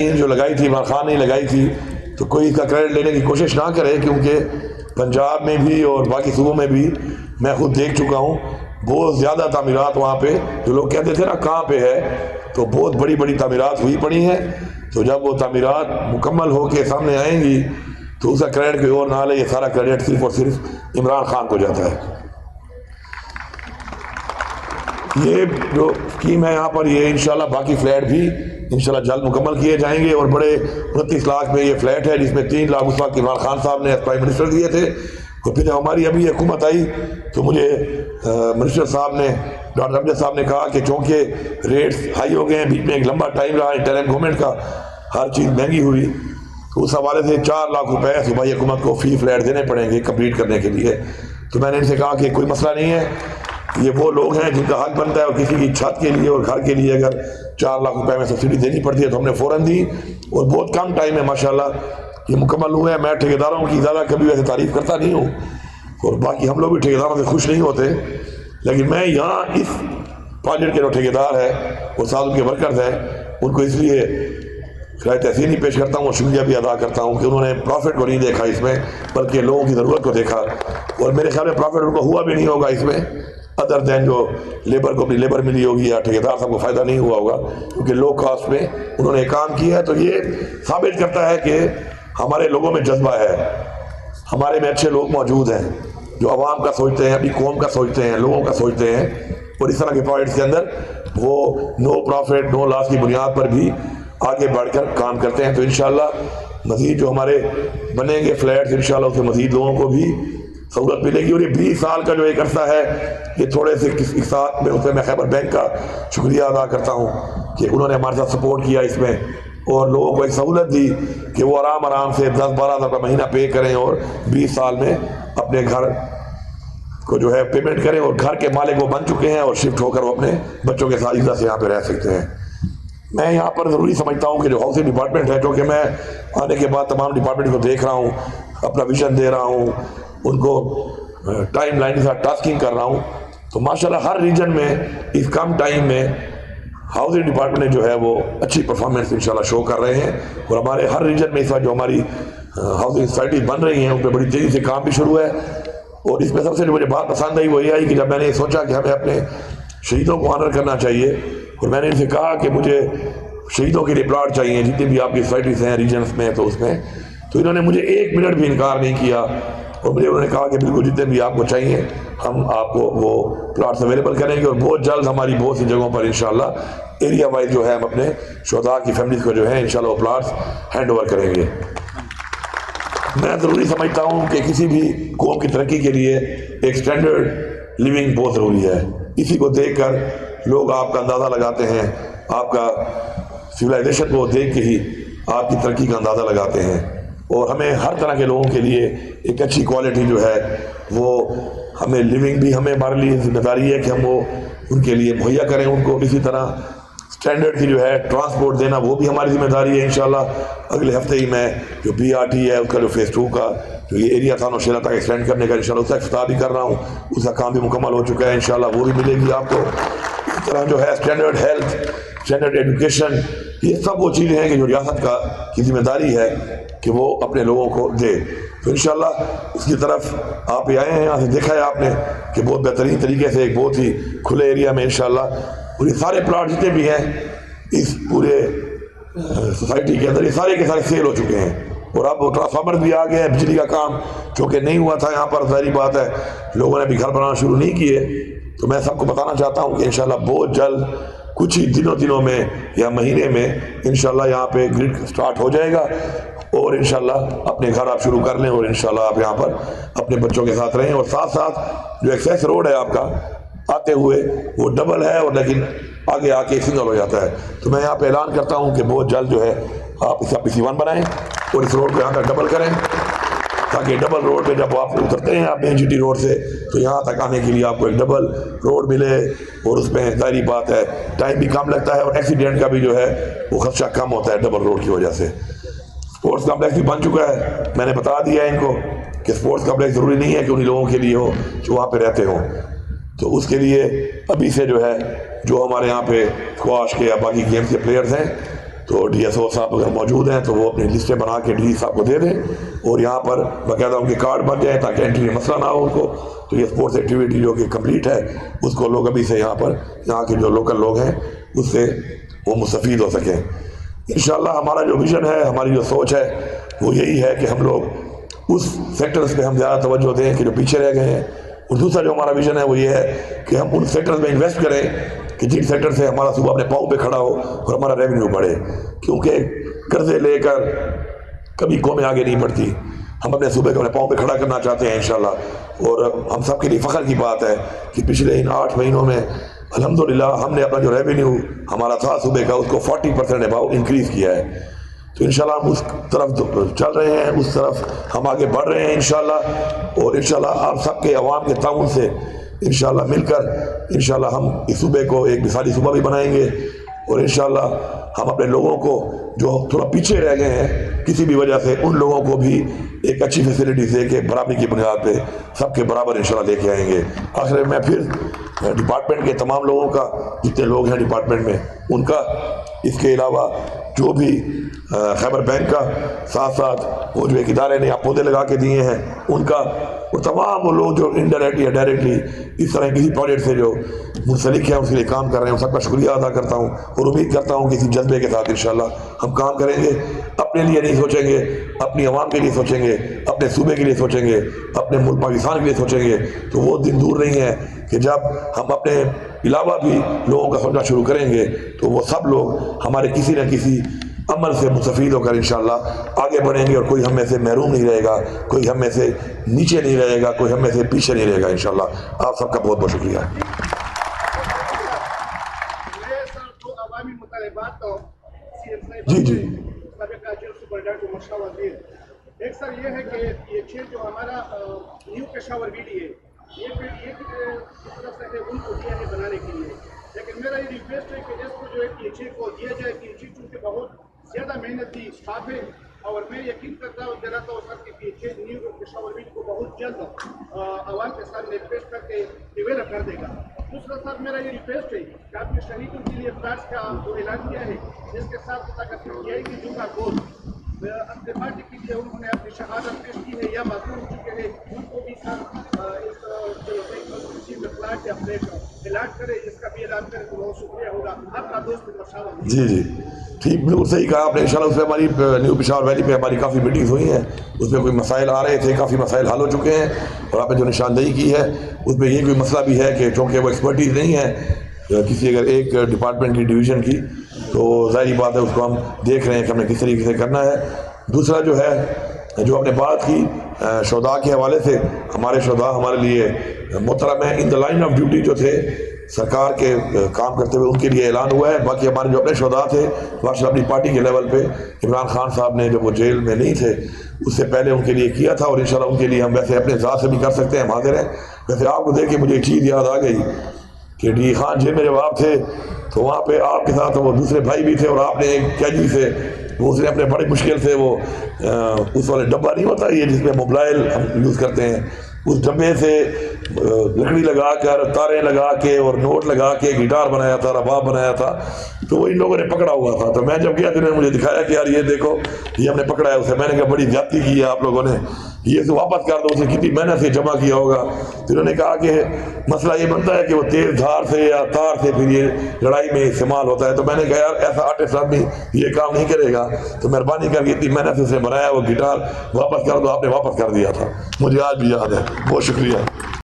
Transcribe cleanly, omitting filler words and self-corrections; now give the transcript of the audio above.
جو لگائی تھی عمران خان نے لگائی تھی، تو کوئی اس کا کریڈٹ لینے کی کوشش نہ کرے، کیونکہ پنجاب میں بھی اور باقی صوبوں میں بھی میں خود دیکھ چکا ہوں بہت زیادہ تعمیرات وہاں پہ، جو لوگ کہتے تھے نا کہاں پہ ہے، تو بہت بڑی بڑی تعمیرات ہوئی پڑی ہیں. تو جب وہ تعمیرات مکمل ہو کے سامنے آئیں گی تو اس کا کریڈٹ کوئی اور نہ لے، یہ سارا کریڈٹ صرف اور صرف عمران خان کو جاتا ہے. یہ جو اسکیم ہے یہاں پر، یہ انشاءاللہ باقی فلیٹ بھی انشاءاللہ جلد مکمل کیے جائیں گے، اور بڑے 29 لاکھ میں یہ فلیٹ ہے، جس میں 3 لاکھ اس وقت عمران خان صاحب نے پرائم منسٹر دیے تھے. اور پھر ہماری ابھی حکومت آئی تو مجھے منسٹر صاحب نے، ڈاکٹر امجد صاحب نے کہا کہ چونکہ ریٹس ہائی ہو گئے ہیں، بیچ میں ایک لمبا ٹائم رہا انٹرم گورنمنٹ کا، ہر چیز مہنگی ہوئی، تو اس حوالے سے 4 لاکھ روپے صوبائی حکومت کو فی فلیٹ دینے پڑیں گے کمپلیٹ کرنے کے لیے. تو میں نے ان سے کہا کہ کوئی مسئلہ نہیں ہے، یہ وہ لوگ ہیں جن کا حق بنتا ہے، اور کسی کی چھت کے لیے اور گھر کے لیے اگر 4 لاکھ روپے میں سبسڈی دینی پڑتی ہے تو ہم نے فوراً دی، اور بہت کم ٹائم میں ماشاءاللہ یہ مکمل ہوئے ہیں. میں ٹھیکیداروں کی زیادہ کبھی ویسے تعریف کرتا نہیں ہوں، اور باقی ہم لوگ بھی ٹھیکیداروں سے خوش نہیں ہوتے، لیکن میں یہاں اس پروجیکٹ کے جو ٹھیکیدار ہے اور ساتھ ان کے ورکرز ہیں، ان کو اس لیے خراج تحسین پیش کرتا ہوں اور شکریہ بھی ادا کرتا ہوں کہ انہوں نے پروفٹ کو نہیں دیکھا اس میں، بلکہ لوگوں کی ضرورت کو دیکھا. اور میرے خیال میں پروفٹ ان کو ہوا بھی نہیں ہوگا اس میں، ادر دین جو لیبر کو اپنی لیبر ملی ہوگی یا ٹھیکیدار صاحب کو فائدہ نہیں ہوا ہوگا، کیونکہ لو کاسٹ میں انہوں نے کام کیا ہے. تو یہ ثابت کرتا ہے کہ ہمارے لوگوں میں جذبہ ہے، ہمارے میں اچھے لوگ موجود ہیں جو عوام کا سوچتے ہیں، اپنی قوم کا سوچتے ہیں، لوگوں کا سوچتے ہیں، اور اس طرح کے پروجیکٹس کے اندر وہ نو پروفٹ نو لاس کی بنیاد پر بھی آگے بڑھ کر کام کرتے ہیں. تو انشاءاللہ مزید جو ہمارے بنیں گے فلیٹس، انشاءاللہ اس سے مزید لوگوں کو بھی سہولت ملے گی. اور یہ 20 سال کا جو ایک عرصہ ہے، یہ تھوڑے سے اس ساتھ میں، اس میں خیبر بینک کا شکریہ ادا کرتا ہوں کہ انہوں نے ہمارے ساتھ سپورٹ کیا اس میں، اور لوگوں کو ایک سہولت دی کہ وہ آرام سے 10-12 ہزار روپے مہینہ پے کریں اور 20 سال میں اپنے گھر کو جو ہے پیمنٹ کریں، اور گھر کے مالک وہ بن چکے ہیں، اور شفٹ ہو کر وہ اپنے بچوں کے ساتھ عزت سے یہاں پہ رہ سکتے ہیں. میں یہاں پر ضروری سمجھتا ہوں کہ جو ہاؤسنگ ڈپارٹمنٹ ہے، جو کہ میں آنے کے بعد تمام ڈپارٹمنٹ کو دیکھ رہا ہوں، اپنا ویژن دے رہا ہوں، ان کو ٹائم لائن کے ساتھ ٹاسکنگ کر رہا ہوں، تو ماشاءاللہ ہر ریجن میں اس کم ٹائم میں ہاؤسنگ ڈپارٹمنٹ جو ہے وہ اچھی پرفارمنس انشاءاللہ شو کر رہے ہیں. اور ہمارے ہر ریجن میں اس وقت جو ہماری ہاؤسنگ سوسائٹی بن رہی ہیں، ان پہ بڑی تیزی سے کام بھی شروع ہے. اور اس میں سب سے جو مجھے بات پسند آئی وہ یہ آئی کہ جب میں نے سوچا کہ ہمیں اپنے شہیدوں کو آنر کرنا چاہیے، اور میں نے ان سے کہا کہ مجھے شہیدوں کے لیے پلاٹ چاہیے جتنی بھی آپ کی سوسائٹیز ہیں ریجنز میں، تو اس میں تو انہوں نے مجھے 1 منٹ بھی انکار نہیں کیا، اور مجھے انہوں نے کہا کہ بالکل جتنے بھی آپ کو چاہیے ہم آپ کو وہ پلاٹس اویلیبل کریں گے. اور بہت جلد ہماری بہت سی جگہوں پر انشاءاللہ ایریا وائز جو ہے ہم اپنے شہداء کی فیملیز کو جو ہے انشاءاللہ وہ پلاٹس ہینڈ اوور کریں گے. میں ضروری سمجھتا ہوں کہ کسی بھی قوم کی ترقی کے لیے ایک سٹینڈرڈ لیونگ بہت ضروری ہے. اسی کو دیکھ کر لوگ آپ کا اندازہ لگاتے ہیں، آپ کا سویلائزیشن کو دیکھ کے ہی آپ کی ترقی کا اندازہ لگاتے ہیں. اور ہمیں ہر طرح کے لوگوں کے لیے ایک اچھی کوالٹی جو ہے وہ ہمیں لیونگ بھی ہمارے لیے ذمہ داری ہے کہ ہم وہ ان کے لیے مہیا کریں ان کو. اسی طرح سٹینڈرڈ کی جو ہے ٹرانسپورٹ دینا وہ بھی ہماری ذمہ داری ہے. انشاءاللہ اگلے ہفتے ہی میں جو BRT ہے اس کا جو فیز 2 کا جو یہ ایریا تھا نوشہرہ تک ایکسٹینڈ کرنے کا انشاءاللہ اس کا افتتاح بھی کر رہا ہوں، اس کا کام بھی مکمل ہو چکا ہے، انشاءاللہ وہ بھی ملے گی آپ کو. اس طرح جو ہے سٹینڈرڈ ہیلتھ، سٹینڈرڈ ایجوکیشن، یہ سب وہ چیزیں ہیں کہ جو ریاست کی ذمہ داری ہے کہ وہ اپنے لوگوں کو دے. تو انشاءاللہ اس کی طرف آپ ہی آئے ہیں، یہاں سے دیکھا ہے آپ نے کہ بہت بہترین طریقے سے ایک بہت ہی کھلے ایریا میں انشاءاللہ، اور یہ سارے پلاٹ جتنے بھی ہیں اس پورے سوسائٹی کے اندر یہ سارے کے سارے سیل ہو چکے ہیں. اور اب ٹرانسفارمر بھی آ گئے ہیں. بجلی کا کام چونکہ نہیں ہوا تھا یہاں پر، ظاہری بات ہے لوگوں نے بھی گھر بنانا شروع نہیں کیے، تو میں سب کو بتانا چاہتا ہوں کہ انشاءاللہ بہت جلد کچھ ہی دنوں میں یا مہینے میں انشاءاللہ یہاں پہ گرڈ سٹارٹ ہو جائے گا، اور انشاءاللہ اپنے گھر آپ شروع کر لیں، اور انشاءاللہ آپ یہاں پر اپنے بچوں کے ساتھ رہیں. اور ساتھ ساتھ جو ایکسیس روڈ ہے آپ کا آتے ہوئے وہ ڈبل ہے، اور لیکن آگے آ کے سنگل ہو جاتا ہے. تو میں یہاں پہ اعلان کرتا ہوں کہ بہت جلد جو ہے آپ اس کا PC1 بنائیں اور اس روڈ کو یہاں تک ڈبل کریں، تاکہ ڈبل روڈ پہ جب آپ اترتے ہیں آپ GT روڈ سے تو یہاں تک آنے کے لیے آپ کو ایک ڈبل روڈ ملے. اور اس میں ظاہری بات ہے ٹائم بھی کم لگتا ہے، اور ایکسیڈنٹ کا بھی جو ہے وہ خدشہ کم ہوتا ہے ڈبل روڈ کی وجہ سے. اسپورٹس کمپلیکس بھی بن چکا ہے، میں نے بتا دیا ہے ان کو کہ اسپورٹس کمپلیکس ضروری نہیں ہے کہ انہیں لوگوں کے لیے ہو جو وہاں پہ رہتے ہوں. تو اس کے لیے ابھی سے جو ہے جو ہمارے یہاں پہ اسکواش کے یا باقی گیمز کے پلیئرز ہیں تو ڈی ایس او صاحب اگر موجود ہیں تو وہ اپنی لسٹیں بنا کے ڈی صاحب کو دے دیں اور یہاں پر باقاعدہ ان کے کارڈ بن جائیں تاکہ انٹری میں مسئلہ نہ ہو ان کو. تو یہ اسپورٹس ایکٹیویٹی جو کہ کمپلیٹ ہے اس کو لوگ ابھی سے یہاں کے جو لوکل لوگ ہیں اس سے وہ مستفید ہو سکیں. انشاءاللہ ہمارا جو ویژن ہے, ہماری جو سوچ ہے وہ یہی ہے کہ ہم لوگ اس سیکٹرز پہ ہم زیادہ توجہ دیں کہ جو پیچھے رہ گئے ہیں. اور دوسرا جو ہمارا ویژن ہے وہ یہ ہے کہ ہم ان سیکٹرز میں انویسٹ کریں کہ جن سیکٹر سے ہمارا صوبہ اپنے پاؤں پہ کھڑا ہو اور ہمارا ریونیو بڑھے. کیونکہ قرضے لے کر کبھی قومیں آگے نہیں بڑھتی. ہم اپنے صوبے کو اپنے پاؤں پہ کھڑا کرنا چاہتے ہیں انشاءاللہ. اور ہم سب کے لیے فخر کی بات ہے کہ پچھلے ان 8 مہینوں میں الحمدللہ ہم نے اپنا جو ریونیو ہمارا تھا صوبے کا اس کو 40% اباؤ انکریز کیا ہے. تو انشاءاللہ ہم اس طرف چل رہے ہیں, اس طرف ہم آگے بڑھ رہے ہیں انشاءاللہ. اور انشاءاللہ آپ سب کے عوام کے تعاون سے انشاءاللہ مل کر انشاءاللہ ہم اس صوبے کو ایک مثالی صوبہ بھی بنائیں گے. اور انشاءاللہ ہم اپنے لوگوں کو جو تھوڑا پیچھے رہ گئے ہیں کسی بھی وجہ سے ان لوگوں کو بھی ایک اچھی فیسلٹیز دے کے برابری کی بنیاد پہ سب کے برابر انشاءاللہ لے کے آئیں گے. آخر میں پھر ڈپارٹمنٹ کے تمام لوگوں کا, جتنے لوگ ہیں ڈپارٹمنٹ میں ان کا, اس کے علاوہ جو بھی خیبر بینک کا, ساتھ ساتھ وہ جو ایک ادارے نے آپ پودے لگا کے دیے ہیں ان کا, اور تمام وہ لوگ جو انڈائریکٹلی یا ڈائریکٹلی اس طرح کسی پروجیکٹ سے جو منسلک ہیں اس کے لیے کام کر رہے ہیں, ان سب کا شکریہ ادا کرتا ہوں. اور امید کرتا ہوں کہ اسی جذبے کے ساتھ انشاءاللہ ہم کام کریں گے. اپنے لیے نہیں سوچیں گے, اپنی عوام کے لیے سوچیں گے, اپنے صوبے کے لیے سوچیں گے, اپنے ملک پاکستان کے لیے سوچیں گے. تو وہ دن دور نہیں ہے کہ جب ہم اپنے علاوہ بھی لوگوں کا سوچنا شروع کریں گے تو وہ سب لوگ ہمارے کسی نہ کسی عمل سے مستفید ہو کر انشاءاللہ آگے بڑھیں گے. اور کوئی ہم میں سے محروم نہیں رہے گا, کوئی ہم میں سے نیچے نہیں رہے گا, کوئی ہم میں سے پیچھے نہیں رہے گا انشاءاللہ. آپ سب کا بہت بہت شکریہ. جی جی ایک سر یہ ہے کہ یہ چیز جو ہمارا نیو پشاور ویڈی ہے یہ طرف سے ان کو دیا ہے بنانے کے لیے. لیکن میرا یہ ریکویسٹ ہے کہ اس کو جو ہے یہ چیز کو دیا جائے کہ یہ چیز چونکہ بہت زیادہ محنتی اسٹاف ہے اور میں یقین کرتا ہوں جراتا ہوں سر کہ یہ چیز نیو پشاور ویڈی کو بہت جلد عوام کے سامنے پیش کر کے ڈیولپ کر دے گا. دوسرا سر میرا یہ ریکویسٹ ہے کہ آپ نے شہیدوں کے لیے فلیٹس کا جو اعلان کیا ہے اس کے ساتھ اگر پی آئی کی جمعہ کو اپنے پارٹی کے لیے انہوں نے اپنی شہادت پیش کی ہے یا معذور ہو چکے ہیں ان کو بھی سر اس میں فلیٹ یا فلیٹ اعلان کرے, اس کا بھی اعلان کرے تو بہت شکریہ ہوگا. آپ کا دوست مشاور. جی جی ٹھیک, بالکل صحیح کہا آپ نے. انشاءاللہ اس میں ہماری نیو پشاور ویلی پہ ہماری کافی میٹنگز ہوئی ہیں, اس میں کوئی مسائل آ رہے تھے, کافی مسائل حل ہو چکے ہیں. اور آپ نے جو نشاندہی کی ہے اس میں یہ کوئی مسئلہ بھی ہے کہ چونکہ وہ ایکسپرٹیز نہیں ہے کسی اگر ایک ڈپارٹمنٹ کی ڈویژن کی, تو ظاہری بات ہے اس کو ہم دیکھ رہے ہیں کہ ہم نے کس طریقے سے کرنا ہے. دوسرا جو ہے جو اپنے بات کی شہداء کے حوالے سے, ہمارے شہداء ہمارے لیے محترم ہیں. ان دا لائن آف ڈیوٹی جو تھے سرکار کے کام کرتے ہوئے ان کے لیے اعلان ہوا ہے. باقی ہمارے جو اپنے شہداء تھے ماشاء اللہ اپنی پارٹی کے لیول پہ عمران خان صاحب نے جب وہ جیل میں نہیں تھے اس سے پہلے ان کے لیے کیا تھا, اور انشاءاللہ ان کے لیے ہم ویسے اپنے ذات سے بھی کر سکتے ہیں, ہم حاضر ہیں. ویسے آپ کو دیکھ کے مجھے ایک چیز یاد آ گئی کہ ڈی خان جیل میں جب آپ تھے تو وہاں پہ آپ کے ساتھ وہ دوسرے بھائی بھی تھے, اور آپ نے ایک قیدی سے وہ اس نے اپنے بڑی مشکل سے وہ اس والے ڈبہ نہیں ہوتا یہ جس میں موبائل ہم یوز کرتے ہیں, اس ڈبے سے لکڑی لگا کر تاریں لگا کے اور نوٹ لگا کے گٹار بنایا تھا, رباب بنایا تھا. تو وہ ان لوگوں نے پکڑا ہوا تھا. تو میں جب گیا تو انہوں نے مجھے دکھایا کہ یار یہ دیکھو یہ ہم نے پکڑا ہے اسے. میں نے کہا بڑی زیادتی کی ہے آپ لوگوں نے, یہ تو واپس کر دو, اسے کتنی محنت سے جمع کیا ہوگا. تو انہوں نے کہا کہ مسئلہ یہ بنتا ہے کہ وہ تیز دھار سے یا تار سے پھر یہ لڑائی میں استعمال ہوتا ہے. تو میں نے کہا یار ایسا آرٹسٹ آدمی یہ کام نہیں کرے گا, تو مہربانی کر کے اتنی محنت سے اسے بنایا وہ گٹار واپس کر دو. آپ نے واپس کر دیا تھا, مجھے آج بھی یاد ہے. بہت شکریہ.